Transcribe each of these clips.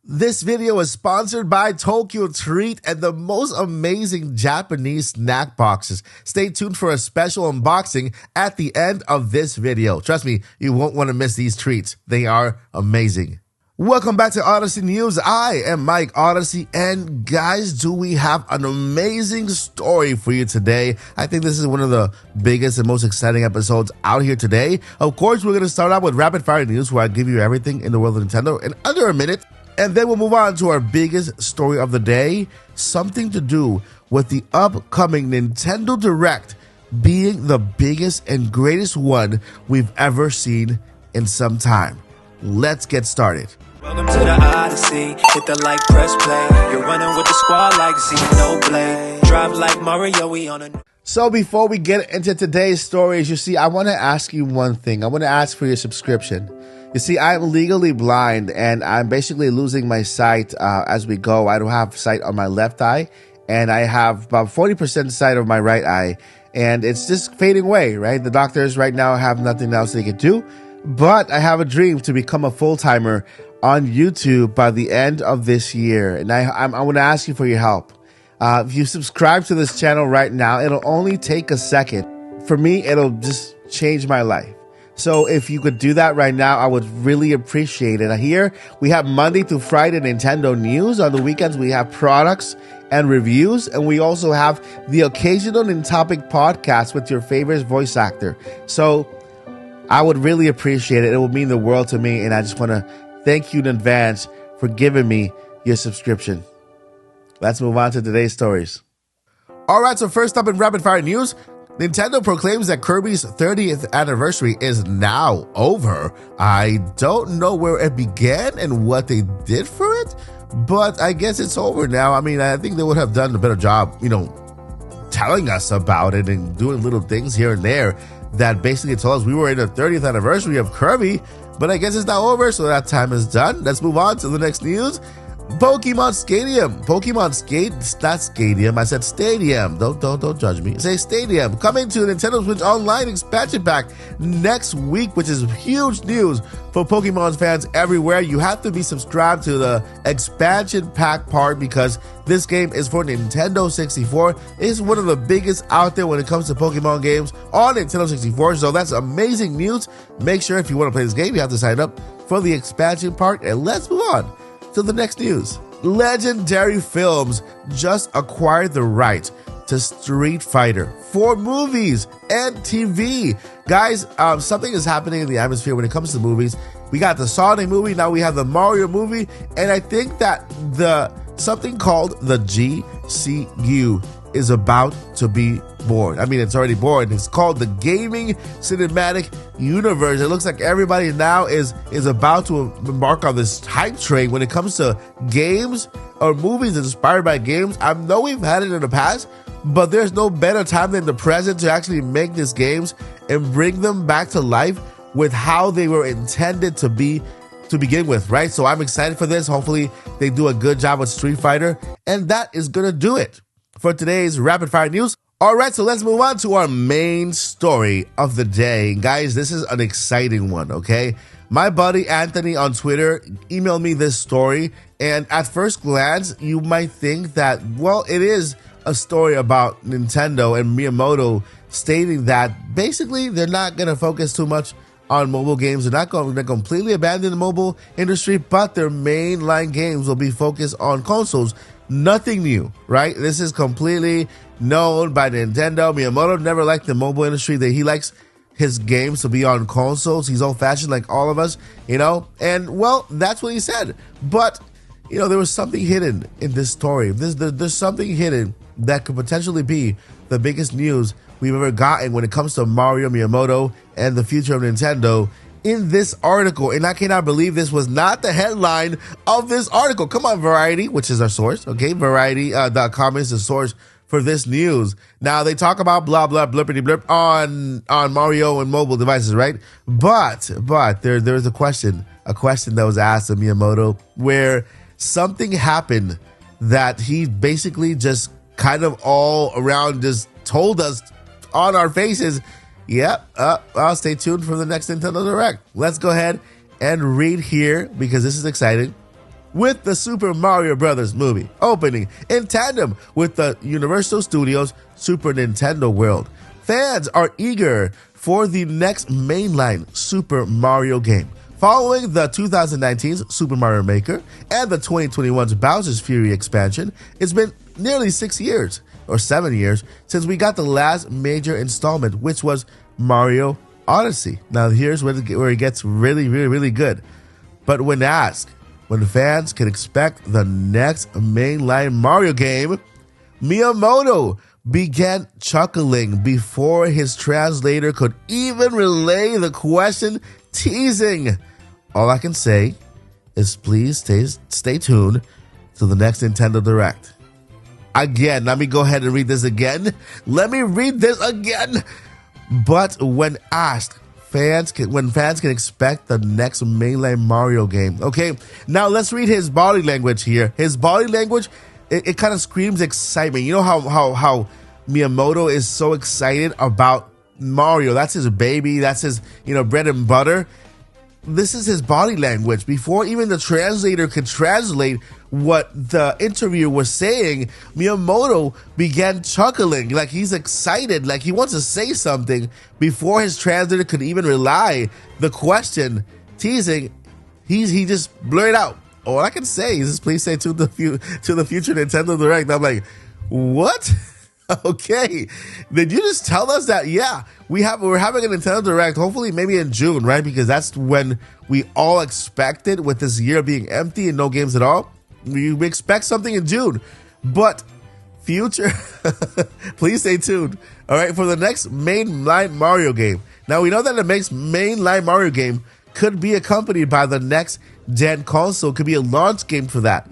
This video is sponsored by Tokyo Treat and the most amazing Japanese snack boxes. Stay tuned for a special unboxing at the end of this video. Trust me, you won't want to miss these treats. They are amazing. Welcome back to Odyssey News. I am Mike Odyssey, and guys, do we have an amazing story for you today? I think this is one of the biggest and most exciting episodes out here today. Of course, we're going to start out with rapid fire news, where I give you everything in the world of Nintendo in under a minute. And then we'll move on to our biggest story of the day, something to do with the upcoming Nintendo Direct being the biggest and greatest one we've ever seen in some time. Let's get started. Welcome to the Odyssey, hit the like, press play. You're running with the squad like Xenoblade. Drive like Mario, we on a... So before we get into today's stories, you see, I want to ask you one thing. I want to ask for your subscription. You see, I'm legally blind and I'm basically losing my sight as we go. I don't have sight on my left eye and I have about 40% sight of my right eye, and it's just fading away, right? The doctors right now have nothing else they can do, but I have a dream to become a full-timer on YouTube by the end of this year. And I want to ask you for your help. If you subscribe to this channel right now, it'll only take a second. For me, it'll just change my life. So if you could do that right now, I would really appreciate it. Here, we have Monday through Friday Nintendo news. On the weekends, we have products and reviews. And we also have the occasional Nintopic podcast with your favorite voice actor. So I would really appreciate it. It would mean the world to me. And I just want to thank you in advance for giving me your subscription. Let's move on to today's stories. All right, so first up in rapid fire news, Nintendo proclaims that Kirby's 30th anniversary is now over. I don't know where it began and what they did for it, but I guess it's over now. I mean, I think they would have done a better job, telling us about it and doing little things here and there that basically told us we were in the 30th anniversary of Kirby, but I guess it's now over, so that time is done. Let's move on to the next news. Pokemon Stadium. Not Stadium. I said Stadium. Don't judge me. Say Stadium. Coming to Nintendo Switch Online expansion pack next week, which is huge news for Pokemon fans everywhere. You have to be subscribed to the expansion pack part because this game is for Nintendo 64. It's one of the biggest out there when it comes to Pokemon games on Nintendo 64. So that's amazing news. Make sure if you want to play this game, you have to sign up for the expansion part. And let's move on to the next news. Legendary Films just acquired the right to Street Fighter for movies and TV. Guys, something is happening in the atmosphere when it comes to movies. We got the Sonic movie, now we have the Mario movie, and I think that something called the GCU is about to be born. I mean, it's already born. It's called the Gaming Cinematic Universe. It looks like everybody now is about to embark on this hype train when it comes to games or movies inspired by games. I know we've had it in the past, but there's no better time than the present to actually make these games and bring them back to life with how they were intended to be to begin with, right? So I'm excited for this. Hopefully they do a good job with Street Fighter, and that is gonna do it for today's rapid fire news. All right, so let's move on to our main story of the day. Guys, this is an exciting one, okay? My buddy Anthony on Twitter emailed me this story, and at first glance, you might think that, well, it is a story about Nintendo and Miyamoto stating that basically they're not going to focus too much on mobile games. They're not going to completely abandon the mobile industry, but their mainline games will be focused on consoles. Nothing new, right? This is completely known by Nintendo. Miyamoto never liked the mobile industry. That he likes his games to be on consoles. He's old-fashioned like all of us, And, well, that's what he said. But, there was something hidden in this story. There's something hidden that could potentially be the biggest news we've ever gotten when it comes to Mario Miyamoto and the future of Nintendo in this article. And I cannot believe this was not the headline of this article. Come on, Variety, which is our source, okay? Variety.com is the source for this news. Now, they talk about blah, blah, blippity blip on Mario and mobile devices, right? But there's a question that was asked of Miyamoto where something happened that he basically just kind of all around just told us on our faces. Yep. I'll stay tuned for the next Nintendo Direct. Let's go ahead and read here because this is exciting. with the Super Mario Bros. Movie opening in tandem with the Universal Studios Super Nintendo World. Fans are eager for the next mainline Super Mario game. Following the 2019's Super Mario Maker and the 2021's Bowser's Fury expansion, it's been nearly 6 years, or 7 years, since we got the last major installment, which was Mario Odyssey. Now here's where it gets really good. But when asked when fans can expect the next mainline Mario game, Miyamoto began chuckling before his translator could even relay the question, teasing. All I can say is please stay tuned to the next Nintendo Direct. Again, let me go ahead and read this again. But when asked, when fans can expect the next mainline Mario game. Okay, now let's read his body language here. His body language, it kind of screams excitement. You know how Miyamoto is so excited about Mario. That's his baby. That's his, bread and butter. This is his body language. Before even the translator could translate what the interviewer was saying, Miyamoto began chuckling, like he's excited, like he wants to say something before his translator could even relay the question, teasing. He just blurted out, all I can say is please stay tuned to the future Nintendo Direct. I'm like, what? Okay, did you just tell us that? Yeah, we're having a Nintendo Direct, hopefully maybe in June, right? Because that's when we all expected, with this year being empty and no games at all. We expect something in June, but future, please stay tuned. All right, for the next mainline Mario game. Now we know that the next mainline Mario game could be accompanied by the next gen console, could be a launch game for that,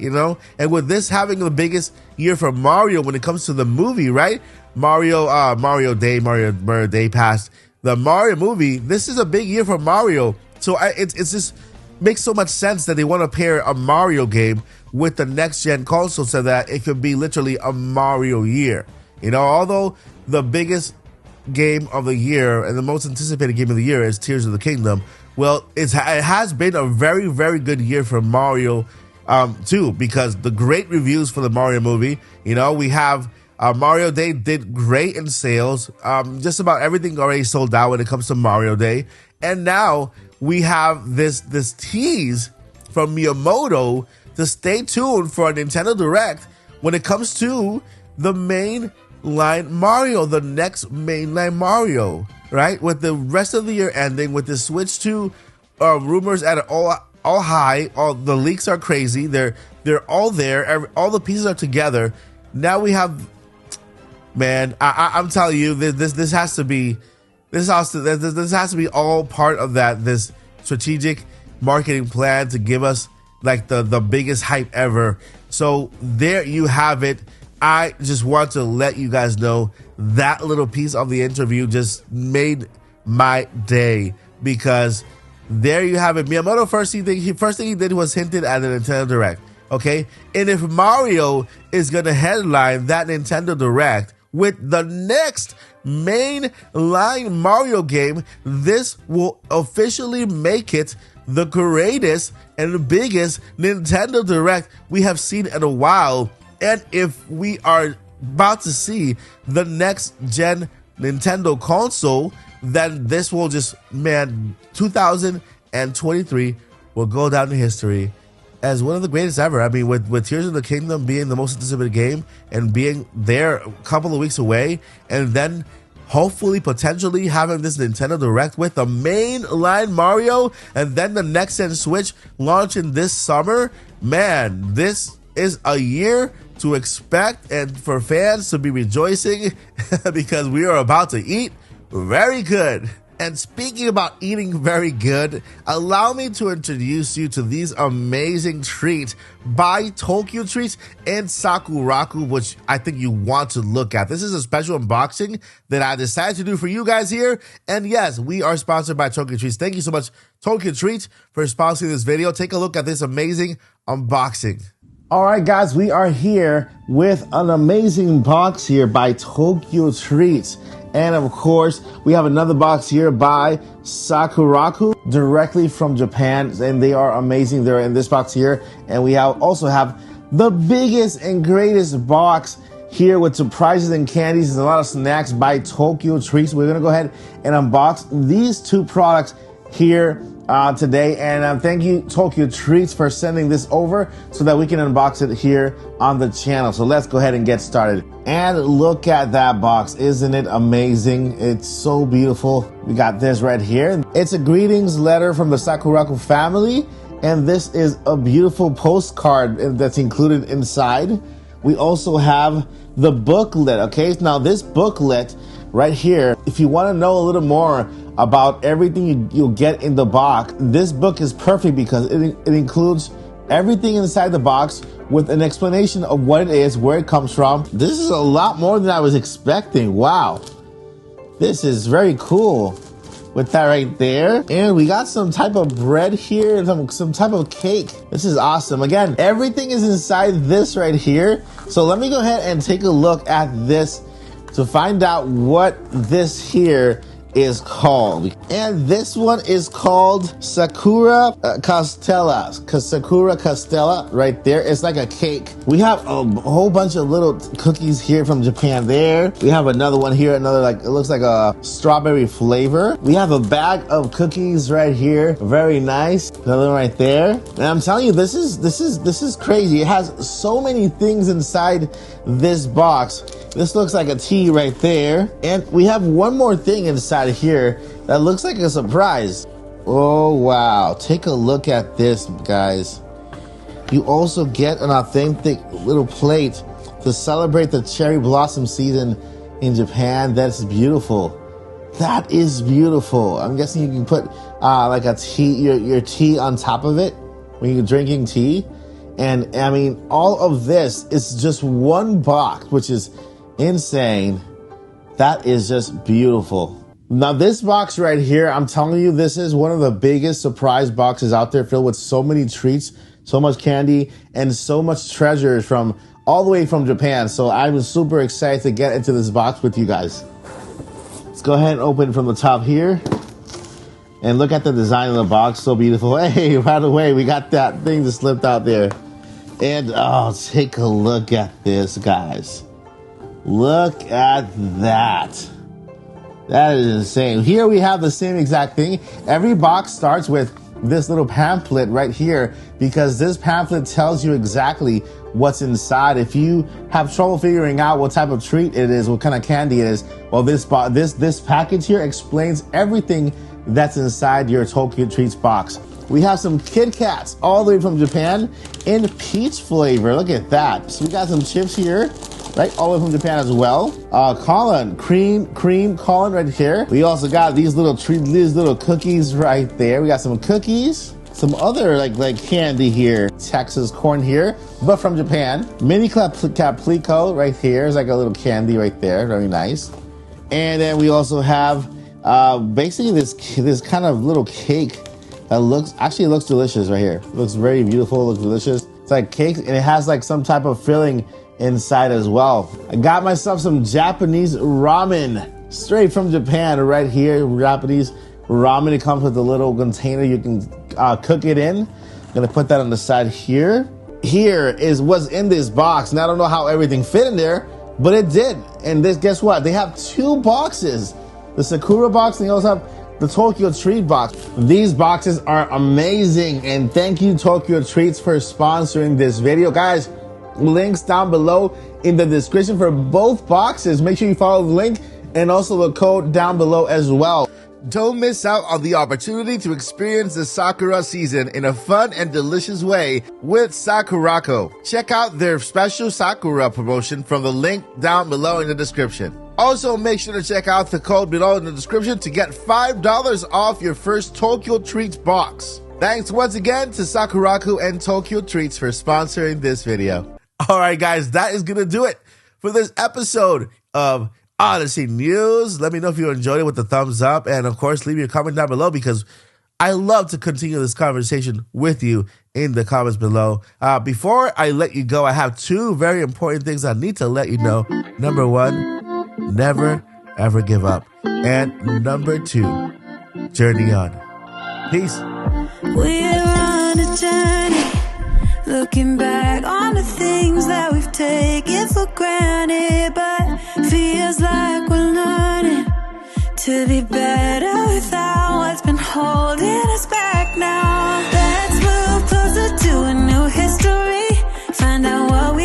and with this having the biggest year for Mario when it comes to the movie, right? Mario Day passed, the Mario movie, this is a big year for Mario, so it's just makes so much sense that they want to pair a Mario game with the next gen console so that it could be literally a Mario year. Although the biggest game of the year and the most anticipated game of the year is Tears of the Kingdom, well, it has been a very good year for Mario too, because the great reviews for the Mario movie. We have Mario Day did great in sales. Just about everything already sold out when it comes to Mario Day, and now we have this tease from Miyamoto to stay tuned for a Nintendo Direct when it comes to the mainline Mario, the next mainline Mario, right? With the rest of the year ending, with the Switch 2 rumors at all high, all the leaks are crazy. They're all there. All the pieces are together. Now we have, man. I'm telling you, this has to be all part of this strategic marketing plan to give us like the biggest hype ever. So there you have it. I just want to let you guys know that little piece of the interview just made my day, because there you have it. Miyamoto first thing he did was hinted at the Nintendo Direct. Okay, and if Mario is gonna headline that Nintendo Direct with the next mainline Mario game, this will officially make it the greatest and the biggest Nintendo Direct we have seen in a while. And if we are about to see the next gen Nintendo console, then this will just, 2023 will go down in history as one of the greatest ever. I mean, with Tears of the Kingdom being the most anticipated game and being there a couple of weeks away, and then hopefully potentially having this Nintendo Direct with the mainline Mario, and then the next gen Switch launching this summer, man, this is a year to expect and for fans to be rejoicing because we are about to eat very good. And speaking about eating very good, allow me to introduce you to these amazing treats by Tokyo Treats and Sakuraku, which I think you want to look at. This is a special unboxing that I decided to do for you guys here. And yes, we are sponsored by Tokyo Treats. Thank you so much, Tokyo Treats, for sponsoring this video. Take a look at this amazing unboxing. All right, guys, we are here with an amazing box here by Tokyo Treats. And of course, we have another box here by Sakuraku. directly from Japan, and they are amazing. They're in this box here, and we also have the biggest and greatest box here with surprises and candies and a lot of snacks by Tokyo Treats. We're gonna go ahead and unbox these two products here today, and thank you Tokyo Treats for sending this over so that we can unbox it here on the channel. So let's go ahead and get started. And look at that box, isn't it amazing? It's so beautiful. We got this right here. It's a greetings letter from the Sakura family, and this is a beautiful postcard that's included inside. We also have the booklet. Okay, now this booklet right here, if you want to know a little more about everything you'll get in the box, this book is perfect because it includes everything inside the box with an explanation of what it is, where it comes from. This is a lot more than I was expecting. Wow, this is very cool with that right there. And we got some type of bread here, some type of cake. This is awesome. Again, everything is inside this right here. So let me go ahead and take a look at this to find out what this here is called. And this one is called Sakura Castella. Sakura Castella right there. It's like a cake. We have a whole bunch of little cookies here from Japan there. We have another one here, another like, it looks like a strawberry flavor. We have a bag of cookies right here. Very nice. Another one right there. And I'm telling you, this is crazy. It has so many things inside this box. This looks like a tea right there. And we have one more thing inside here that looks like a surprise. Oh, wow. Take a look at this, guys. You also get an authentic little plate to celebrate the cherry blossom season in Japan. That's beautiful. That is beautiful. I'm guessing you can put like a tea, your tea on top of it when you're drinking tea. And I mean, all of this is just one box, which is insane. That is just beautiful. Now this box right here, I'm telling you, this is one of the biggest surprise boxes out there, filled with so many treats, so much candy, and so much treasures from all the way from Japan. So I'm super excited to get into this box with you guys. Let's go ahead and open from the top here. And look at the design of the box, so beautiful. Hey, right away, we got that thing that slipped out there. And oh, take a look at this, guys. Look at that. That is insane. Here we have the same exact thing. Every box starts with this little pamphlet right here, because this pamphlet tells you exactly what's inside. If you have trouble figuring out what type of treat it is, what kind of candy it is, well, this package here explains everything that's inside your Tokyo Treats box. We have some Kit Kats all the way from Japan in peach flavor. Look at that. So we got some chips here, right, all the way from Japan as well. Colin, cream Colin right here. We also got these little cookies right there. We got some cookies, some other like candy here. Texas corn here, but from Japan. Mini Caplico right here is like a little candy right there. Very nice. And then we also have basically this kind of little cake that looks delicious right here. It looks very beautiful, looks delicious. It's like cake, and it has like some type of filling inside as well. I got myself some Japanese ramen straight from Japan right here. Japanese ramen. It comes with a little container you can cook it in. I'm gonna put that on the side here. Here is what's in this box. And I don't know how everything fit in there, but it did. And this, guess what? They have two boxes. The Sakura box, and they also have the Tokyo Treat box. These boxes are amazing, and thank you Tokyo Treats for sponsoring this video. Guys, links down below in the description for both boxes. Make sure you follow the link and also the code down below as well. Don't miss out on the opportunity to experience the Sakura season in a fun and delicious way with Sakurako. Check out their special Sakura promotion from the link down below in the description. Also, make sure to check out the code below in the description to get $5 off your first Tokyo Treats box. Thanks once again to Sakurako and Tokyo Treats for sponsoring this video. All right, guys, that is going to do it for this episode of Odyssey News. Let me know if you enjoyed it with the thumbs up. And, of course, leave me a comment down below because I love to continue this conversation with you in the comments below. Before I let you go, I have two very important things I need to let you know. Number one, never, ever give up. And number two, journey on. Peace. We're on a journey, looking back on the things that we've taken for granted, but feels like we're learning to be better without what's been holding us back now.